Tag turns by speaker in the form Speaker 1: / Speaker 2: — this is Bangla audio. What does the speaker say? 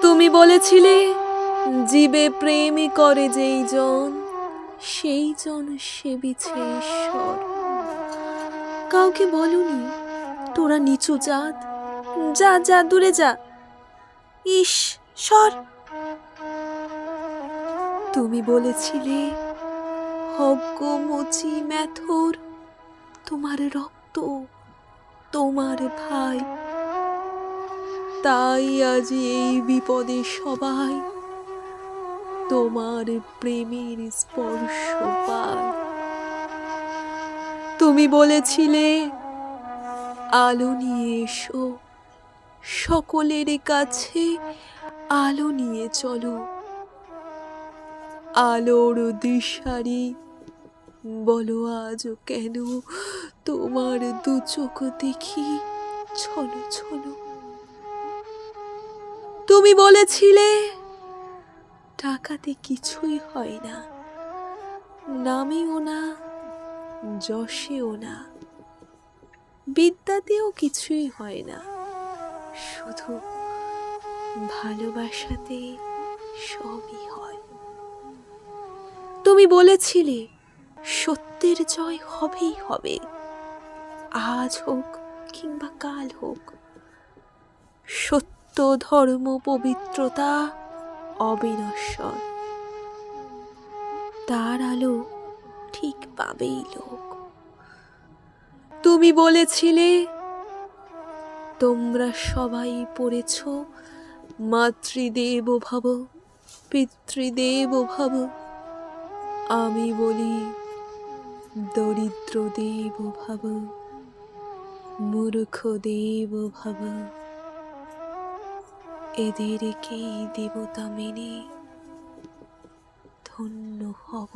Speaker 1: তুমি বলেছিলে জীবে প্রেমই করে যেই জন সেই জন সেবিছে ঈশ্বর। কাউকে বলনি তোরা নিচু জাত, যা যা দূরে যা, ইস সর। তুমি বলেছিলে হগ্গ মুচি মেথর তোমার রক্ত, তোমার ভাই। তাই আজ এই বিপদে সবাই তোমার প্রেমের স্পর্শ পায়। তুমি বলেছিলে আলো নিয়ে এসো, সকলের কাছে আলো নিয়ে চলো। আলোর দিশারি বলো আজও কেন তোমার দু চোখ দেখি ছলো ছলো। তুমি বলেছিলে টাকাতে কিছুই হয় না, নামেও না যশেও না, বিদ্যাতেও কিছুই হয় না, শুধু ভালোবাসাতে সবই হয়। তুমি বলেছিলে সত্যের জয় হবেই হবে, আজ হোক কিংবা কাল হোক। সত্য ধর্ম পবিত্রতা অবিনশ্বর, তার আলো ঠিক পাবেই লোক। তুমি বলেছিলে তোমরা সবাই পড়েছ মাতৃদেব ভব পিতৃদেব ভব। আমি বলি দরিদ্র দেব ভব মূর্খ দেব ভব। এদেরকেই দেবতা মেনে ধন্য হব।